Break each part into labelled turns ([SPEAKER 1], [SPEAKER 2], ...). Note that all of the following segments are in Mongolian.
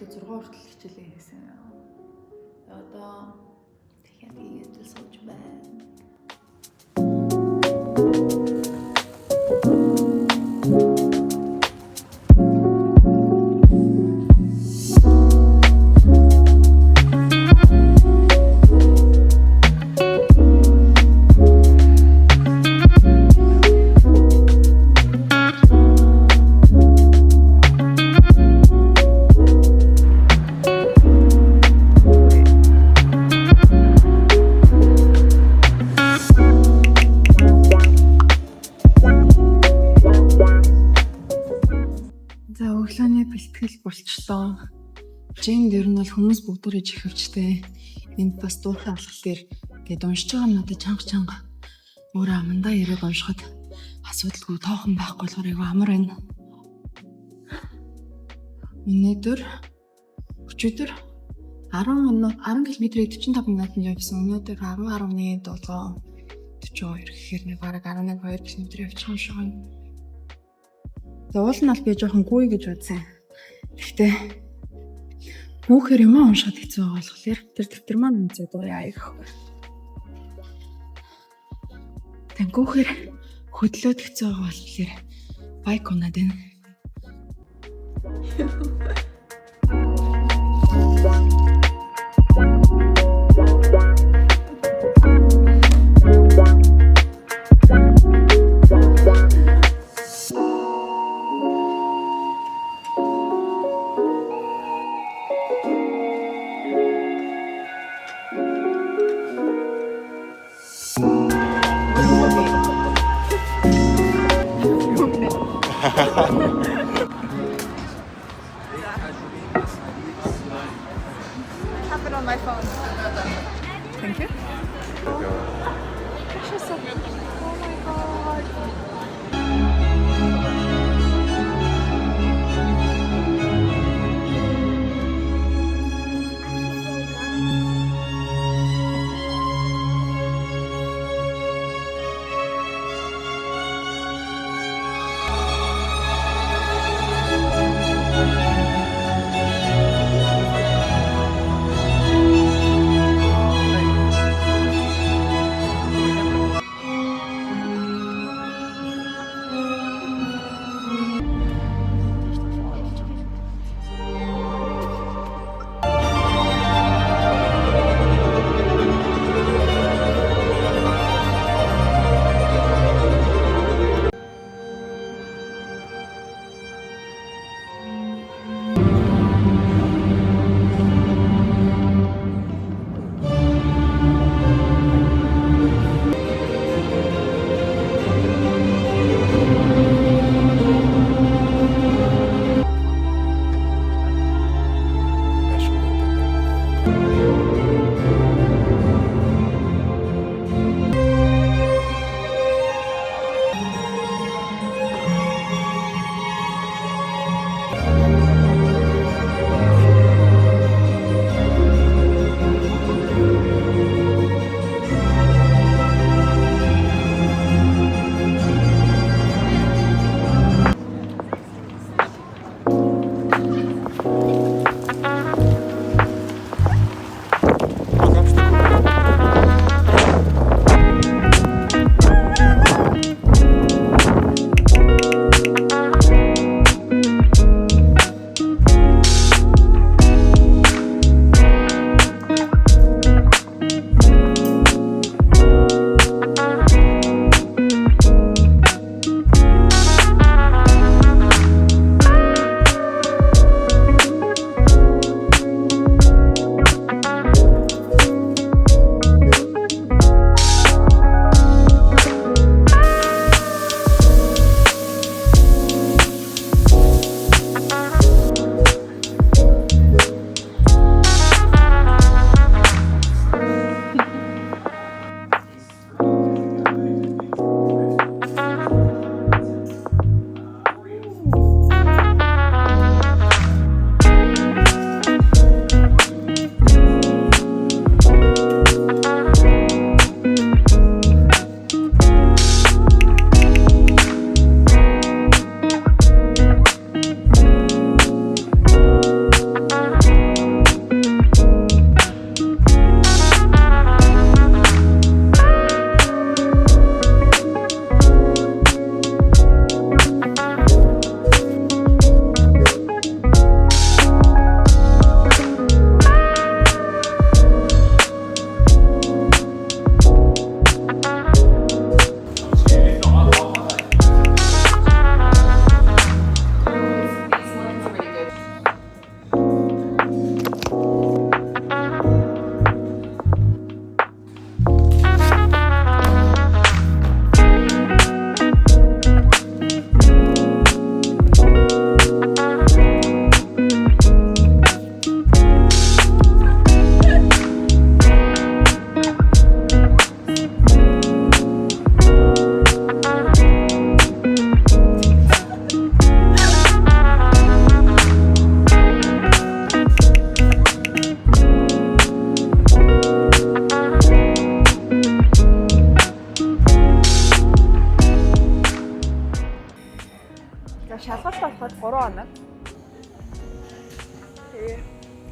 [SPEAKER 1] эхлээ 6 хүртэл хичээлээ хийсэн. Одоо тэгэхээр ийдэл сууж байна. За өглөөний бэлтгэл болчлоо. Жинд ер нь бол хүмүүс бүгдээрээ чихвчтэй. Энд бас дуутай алхал дээр гээд уншиж байгаа нь надад чанга өөрөө амандаа яриаг уншихад асуудалгүй тоохон байхгүй болохоор айгүй амар байна. Өнөөдөр 10 км-ийг 45 минутанд явсан. Өнөөдөр 10:11-нд дуулгаа 42 гэхээр нэг бараг 11-2 км явчих юм шиг байна. Уул нь аль би жоохон гүй гэж бодсон. Гэхдээ хүүхээр юм уншихад хэцүү байгаа болохоор тэр дэвтэр маань үнцээ дуурай гэх. Тэнгүүхээр хөдлөөд хэцүү байгаа болохоор байк унаад байна.
[SPEAKER 2] Have it on my phone.
[SPEAKER 1] Thank you.
[SPEAKER 2] She's so beautiful. Oh my god.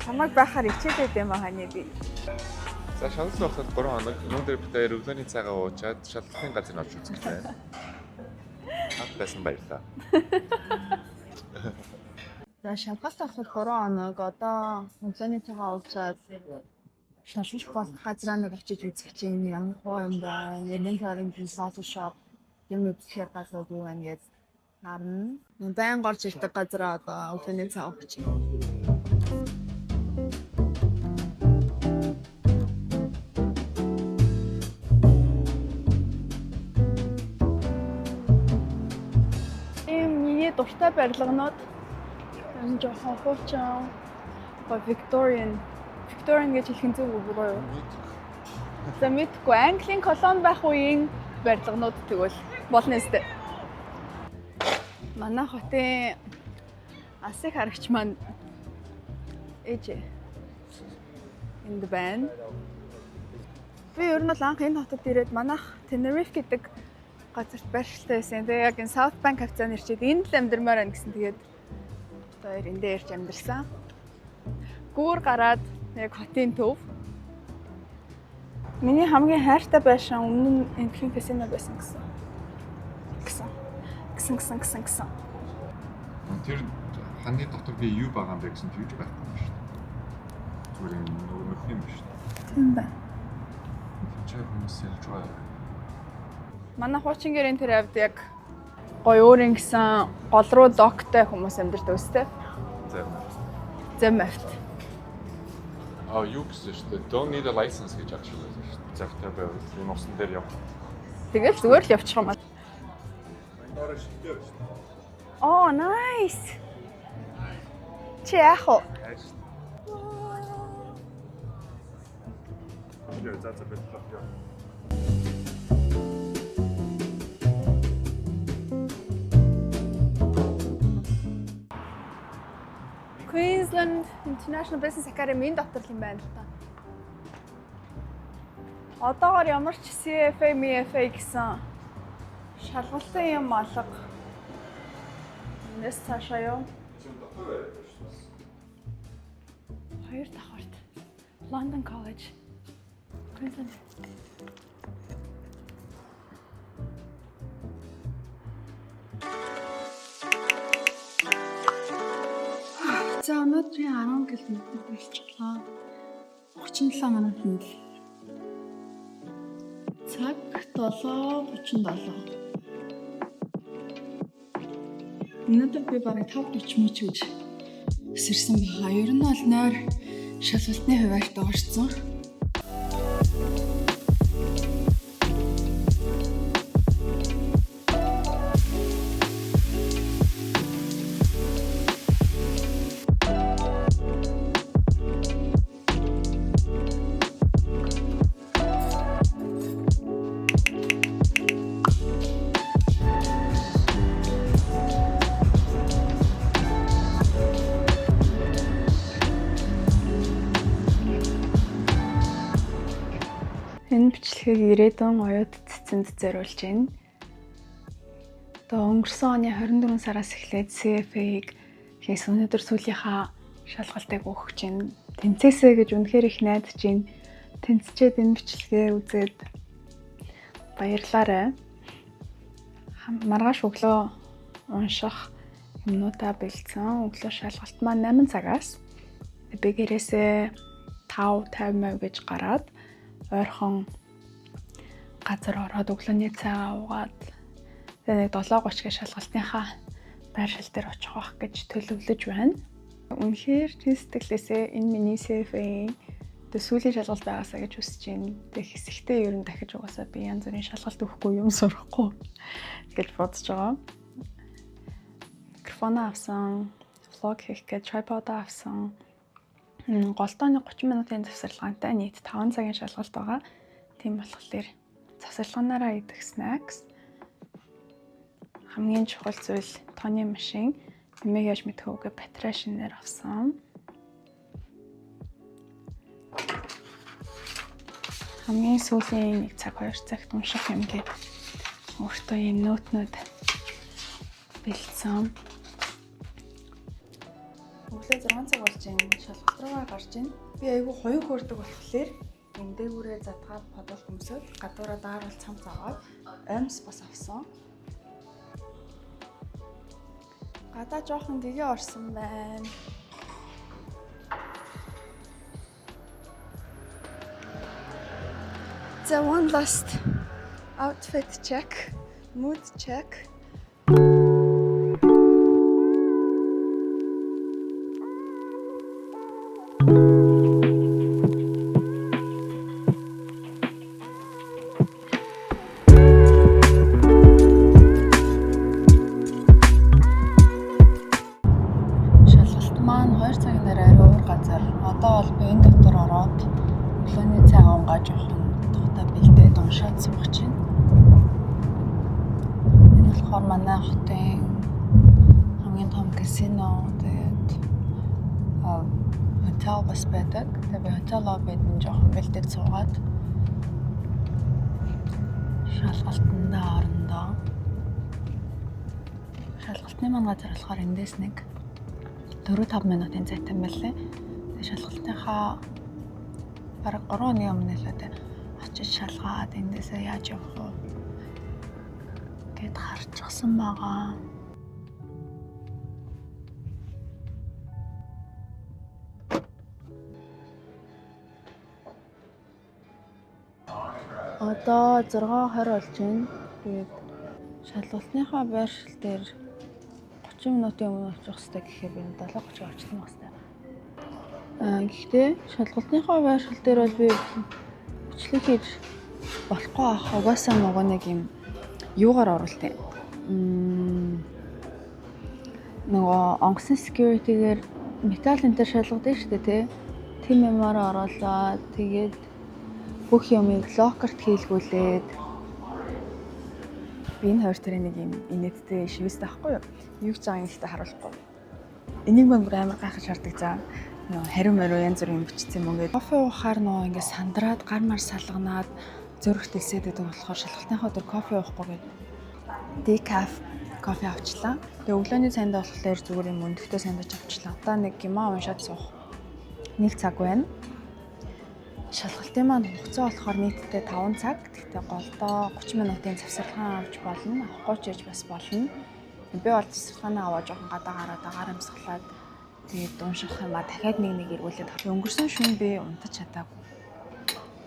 [SPEAKER 2] Хамаг байхаар ичээд юм аа хань би.
[SPEAKER 3] За шалгалт багтаад 3 хоног өнөөдөр бид өглөөний цагаа уучаад шалгалтын газрыг авч үзэх байна. Хат байсан баярлаа.
[SPEAKER 1] За шалгалт авахд 3 хоног одоо өглөөний цагаа уучаад шалгалт болох газраа нэг очиж үзэх чинь ямар хоо юм бэ? Нэрнэн тарин бизнес шоп юм үзэхээр газар юу вэ гэж харна. Байн горж ирдэг газраа одоо өглөөний цаг өгч. Миний дуртай барилгынууд энэ жоохон хуучин Victorian гэж хэлэх зүг үү гоё юу? За мэдгүй Английн колон байх үеийн барилгынууд тэгвэл болно өстэй. Манай хотын асыг харагч маань энд байна. Би ер нь л анх энэ хотод ирээд манайх Tenerife гэдэг газарт байршилтай байсан. Тэгээ яг энэ South Bank хавцаанд ирчээд энд л амьдармаар байна гэсэн. Тэгээд хоёр эндээ ирж амьдарсан. Гүүр гараад яг хотын төв. Миний хамгийн хайртай байшин өмнө нь Энтхийн казино байсан гэсэн.
[SPEAKER 3] Тэр ханы дотор би юу байгаа юм бэ гэсэн тэгж байхгүй юм шүү дээ. Зүгээр юм нөх юм шүү дээ.
[SPEAKER 1] Тийм байна.
[SPEAKER 3] Чи хүмүүс ялж байгаа.
[SPEAKER 1] Манай хуучин гэрийн тэр авд яг гоё өөрийн гэсэн гол руу доктой хүмүүс амьдардаг өстэй. Зэм авт.
[SPEAKER 3] Юу гэсэн шүү дээ. Don't need a license гэж аж шүү дээ. Завтай байвал энэ усан дээр яв.
[SPEAKER 1] Тэгэл зүгээр л явчих юм аа. Oh, nice. Чи яах вэ?
[SPEAKER 3] Яа, за бэлтлээ.
[SPEAKER 1] Queensland International Business Academy-ийн доктор юм байна л та. Одоогоор ямар ч CFA, MFA гэсэн шалгалтын юм алга. Энэс цаашаа юу? Хоёр давхарт. London College. Queensland. За өнөөдрийн 10 км болчихлоо. 37 минут хэл. Цаг 7:37. Өнөөдөр би бараг 5:40 мөч гэж өсөрсөн байна. Ер нь бол нойр шалгалтны хуваарьд орсон. Энэ бичлэгийг ирээдүйн оюут цэцэнд зориулж байна. Одоо өнгөрсөн оны 24 сараас эхлээд CFA-г хийс өнөөдөр сүүлийнхаа шалгалтыг өгч байна. Тэнцээсэ гэж үнэхээр их найдаж байна. Тэнцчээд энэ бичлэгээ үзээд баярлаарай. Маргааш өглөө унших юмнуудаа бэлдсэн. Өглөө шалгалт маань 8 цагаас би гэрээсээ 5:50 гэж гараад ойрхон газар ороод өглөөний цайгаа уугаад тэгээ 7:30 гэ шалгалтынхаа байршил дээр очих байх гэж төлөвлөж байна. Үнэхээр тийм сэтгэлээсээ энэ миний CFA сүүлийн шалгалт байгаасаа гэж хүсэж байна. Тэгээ хэсэгтээ ер нь дахиж угаасаа би янз бүрийн шалгалт өгөхгүй юм сурахгүй гэж бодож байгаа. Микрофон авсан, влог хийх гэж трипод авсан. Голтооны 30 минутын завсарлагаантай нийт 5 цагийн шалгалт байгаа. Тийм болохоор завсарлагаараа идэх snacks. Хамгийн чухал зүйл тооны машин. Нэмийг яаж мэдэх вэ? Батарей шинээр авсан. Хамгийн сүүлийн 1 цаг 2 цагт унших юм гээд өөртөө энэ нотнууд бэлдсэн. Өглөө 6 цаг болж байна. Шалгалт руугаа гарч байна. Би айгүй хоёр хөөрдөг болохоор энэ дээгүүрээ задгаад бодвол өмсөд гадуураа дааруул цам цаагаад оймс бас авсан. Гадаа жоохон гэгээ орсон байна. The one last outfit check, mood check. Шалгалт маань 2 цагийн дараа ари уур газар. Одоо бол би энэ дотор ороод өглөөний цай унгаа жоохон тухтай бэлдээд уншаад суух чинь. Энэ болохоор манай хотын хамгийн том казино. Тэгээд хотел бас байдаг. Тэгээд би хотел лоббид нь жоохон бэлдээд суугаад шалгалтандаа орондоо. Шалгалтны маань газар болохоор эндээс нэг 4-5 минутын зайтай байлээ. Тэгээд шалгалтынхаа бараг 3 өдрийн өмнө л одоо очиж шалгаад эндээсээ яаж явах вэ гэд харчихсан байгаа. Одоо 6:20 болж байна. Тэгээд шалгалтынхаа байршил дээр 30 минутын өмнө очих хэрэгтэй гэхээр би 7:30 очихсан байх хэрэгтэй. Гэхдээ шалгалтынхаа байршил дээр бол би бичлэг хийж болохгүй ах. Угаасаа нөгөө нэг юм юугаар оруултыг. Нөгөө онгоцны security-гээр металл энтер шалгадаг шүү дээ, тий. Тэм юмараа оруулаад тэгээд бүх юмыг локерт хийлгүүлээд би энэ хоёр төрлийн нэг юм инээдтэй шивэстэй байхгүй юу? Юу ч байгаа юм ихтэй харуулахгүй. Энийг мөн амар гайхаж шаарддаг заа. Хариу мариу янз бүрийн бичсэн юм ингээд кофе уухаар нөө ингээд сандраад гар мар салганаад зөрөх дэлсээд байдаг болохоор шалгалтынхаа өдөр кофе уухгүй гээд decaf кофе авчлаа. Тэгээ өглөөний цайнд болохоор зүгээр юм өндөгтэй сандвич авчлаа. Одоо нэг гимаа уншаад суух. 1 цаг байна. Шалгалтын маань хугацаа болохоор нийтдээ 5 цаг. Гэхдээ голдоо 30 минутын завсарлага авч болно. Авахгүй ч яж бас болно. Би бол завсарлагаа аваад жоохон гадаа гараад агаар амсгалаад тэгээд унших юм а дахиад нэг эргүүлээд өнгөрсөн шөнө би унтаж чадаагүй.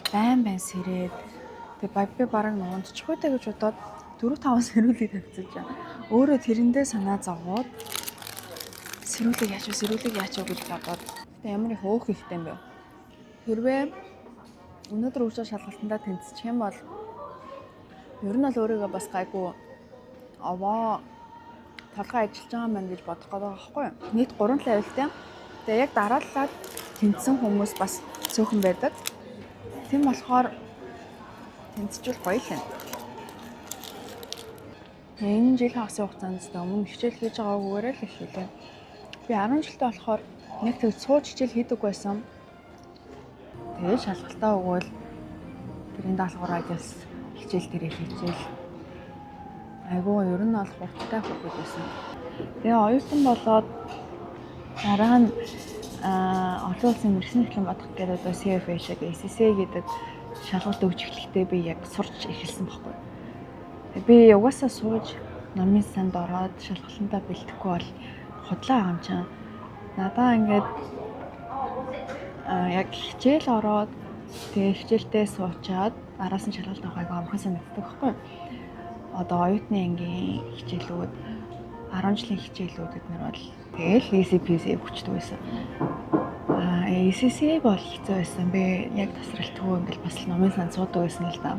[SPEAKER 1] Байн сэрээд тэгээд би бараг унтчихгүй даа гэж бодоод 4-5 сэрүүлэг тавьчихсан чинь өөрөө тэрэндээ санаа зовоод сэрүүлэг яач вэ гэж бодоод тэгээд ямар их өөх ихтэй юм бэ. Хэрвээ өнөөдөр үржил шалгалтандаа тэнцчих юм бол ер нь л өөрийгөө бас гайгүй аваа толгой ажиллаж байгаа маань гэж бодох гэдэг байхгүй юу? Нийт 3 левелтэй. Тэгээ яг дарааллаад тэнцсэн хүмүүс бас цөөхөн байдаг. Тийм болохоор тэнцвэл гоё л юм. Энэ жил хагасын хугацаанд өмнө хичээл хийж байгаагүйгээр л эхэллээ. Би 10 жилдээ болохоор нэг тэг сууж хичээл хийдэг байсан. Тэгээ шалгалтаа өгөөл тэрийн даалгавар ажил хичээл дээр хийчихэл. Айгуу ер нь бол хурдтай хөгжиж байсан. Тэгээ оюутан болоод дараа нь олон улсын мэргэжлийн хөтөлбөр бодох гэдэг одоо CFA шиг SSA гэдэг шалгалт өгч эхлэхдээ би яг сурч эхэлсэн байхгүй. Би угаасаа сууж номын санд ороод шалгалтандаа бэлтгэхгүй бол худлаа байгаа юм чинь. Надаа ингээд яг хичээл ороод тэгээ хичээлдээ суучаад араас нь шалгалт авахыг амархан санагддаг байхгүй. Одоо оюутны ангийн хичээлүүд 10 жилийн хичээлүүд эднэр бол тэгэл ECPC хүчтэй байсан. ECC бол хэцүү байсан. Би яг тасралтгүй ингээл бас номын санд суудаг байсан л да.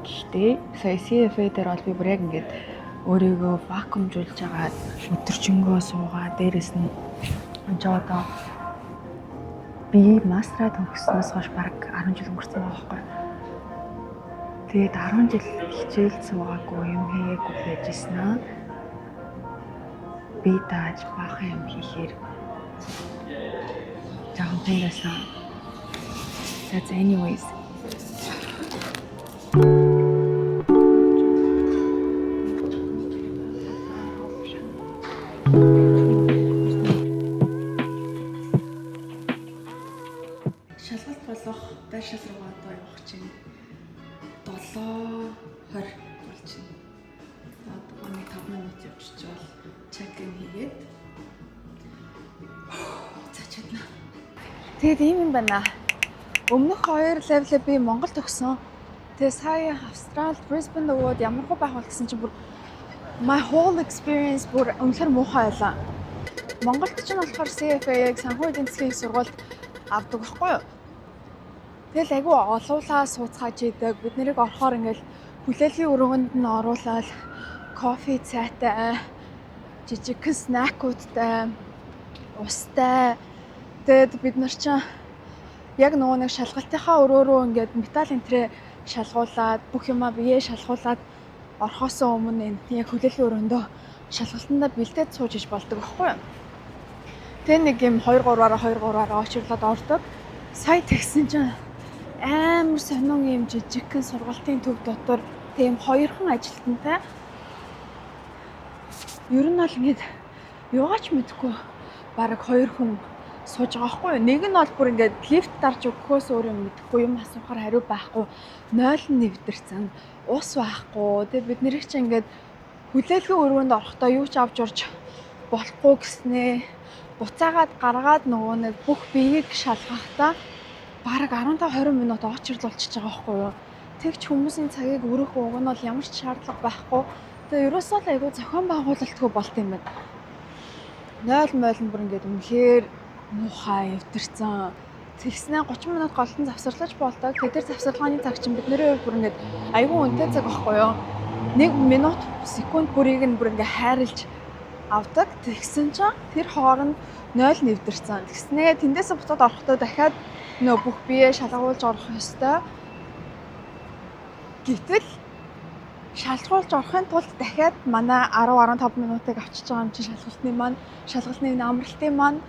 [SPEAKER 1] Гэхдээ сая CFA дээр бол би бүр яг ингээд өөрийгөө вакуумжуулж агаад өдөржингөө суугаа дээрэс нь одоо би мастраа төгссөнөөс хойш бараг 10 жил өнгөрсөн байгаа байхгүй. Тэгээд 10 жил хичээл суугаагүй юм хийгээгүй байжсэн аа. Би тааж баахан юм хийхээр жоохон тэнгэсэн. That's anyways. шалгалт болох байршил руугаа одоо явах чинь 7:20 болж байна. Одоо 5 минут явчихвал чек-ин хийгээд цаачаадна. Тэгээд ийм юм байна. Өмнөх 2 левелээ би Монголд өгсөн. Тэгээ сая Австралид Brisbane өгөөд ямар хөө байх вэ гэсэн чинь бүр my whole experience бүр үнэхээр муухай байлаа. Монголд ч нь болохоор CFA-г санхүү эдийн засгийн сургуульд авдаг байхгүй юу? Тэгэл айгүй олуулаа сууцгааж идэг. Бид нэрийг орохоор ингээл хүлээлгийн өрөөнд нь оруулаад кофе цайтай, жижигхэн снакуудтай, устай. Тэгэд бид нар чинь яг нөгөө нэг шалгалтынхаа өрөөрөө ингээд металл энтрээ шалгуулад бүх юмаа биеэ шалгуулад орхосоо өмнө энэ яг хүлээлгийн өрөөндөө шалгалтандаа бэлдээд сууж иж болдог байхгүй юу? Тэгээ нэг юм 2-3-аараа очирлоод ордог. Сая тэгсэн чинь амар сонин юм жижигхэн сургалтын төв дотор тийм 2хан ажилтнтай. Ер нь бол ингээд юугаач мэдэхгүй бараг 2 хүн сууж байгаа байхгүй юу? Нэг нь бол бүр ингээд лифт дарж өгөхөөс өөр юм мэдэхгүй, юм асуухаар хариу байхгүй, 0 нэвдэрсэн, ус байхгүй. Тэгээ бид нэрийг чинь ингээд хүлээлгийн өрөөнд орохдоо юу ч авч орж болохгүй гэснээ буцаагаад гаргаад нөгөө нэг бүх биеийг шалгахдаа бараг 15-20 минут очирлуулчихж байгаа байхгүй юу? Тэгч хүмүүсийн цагийг өрөх уг нь бол ямар ч шаардлага байхгүй. Тэгээ ерөөсөө л айгүй зохион байгуулалтгүй болт юм байна. 0 мойл нь бүр ингээд үнэхээр муухай өвдөрцөн. Тэгснээ 30 минут голтон завсарлаж болдог. Тэр завсарлагын цаг чинь бидний хувьд бүр ингээд айгүй үнэтэй цаг байхгүй юу? 1 минут секунд бүрийг нь бүр ингээд хайрлж авдаг. Тэгсэн чинь тэр хооронд 0 нэвдэрсэн. Тэгснээ тэндээс буцаад орохдоо дахиад нөө бүх бие шалгуулж орох ёстой. Гэтэл шалгуулж орохын тулд дахиад манай 10-15 минутыг авчиж байгаа юм чи шалгалтны амралтын маань.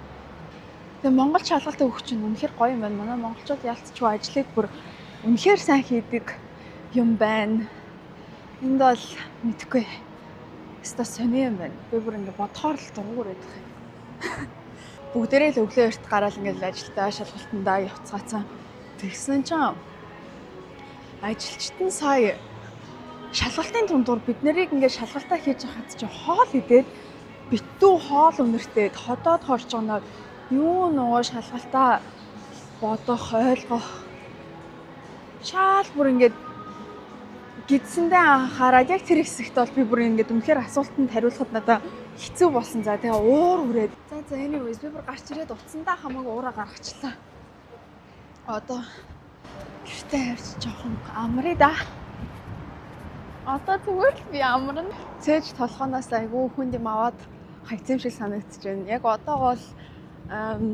[SPEAKER 1] Тэгээ Монгол шалгалт өгөх чинь үнэхээр гоё юм байна. Манай монголчууд ялцчихгүй ажлыг бүр үнэхээр сайн хийдэг юм байна. Энд бол мэдгүй. Өстой сони юм байна. Би бүр ингэ бодохоор л дургуур байдаг юм. Бүгдээрээ л өглөө эрт гараал ингээл ажилдаа шалгалтандаа явцгаацсан. Тэгсэн чинь ажилчид нь сая шалгалтын тундуур бид нарыг ингээд шалгалтаа хийж хахад чи хоол идээд битүү хоол өнөртөөд ходоод хорч гоноод юу нөгөө шалгалтаа бодох, ойлгох шаал бүр ингээд гидсэндээ анхаарал яг тэр хэсэгт бол би бүр ингээд үнэхээр асуултанд хариулахад надад хэцүү болсон. За тэгээ уур хүрээд. За anyways би бүр гарч ирээд утсандаа хамаагүй уураа гаргачлаа. Одоо гэртээ явж жоохон амраа да. Одоо зүгээр л би амарна. Цээж толгооноос айгүй хүнд юм аваад хайцсан шиг санагдаж байна. Яг одоо бол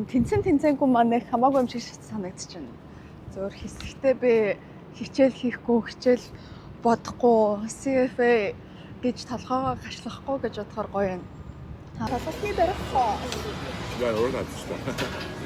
[SPEAKER 1] тэнцэнгүй маань хамаагүй юм шиг санагдаж байна. Зөөр хэсэгтээ би хичээл хийхгүй, хичээл бодохгүй, CFA гэж толгоогоо гашлахгүй гэж бодохоор гоё юм. Толгойд дээрх.
[SPEAKER 3] Я урагацсан.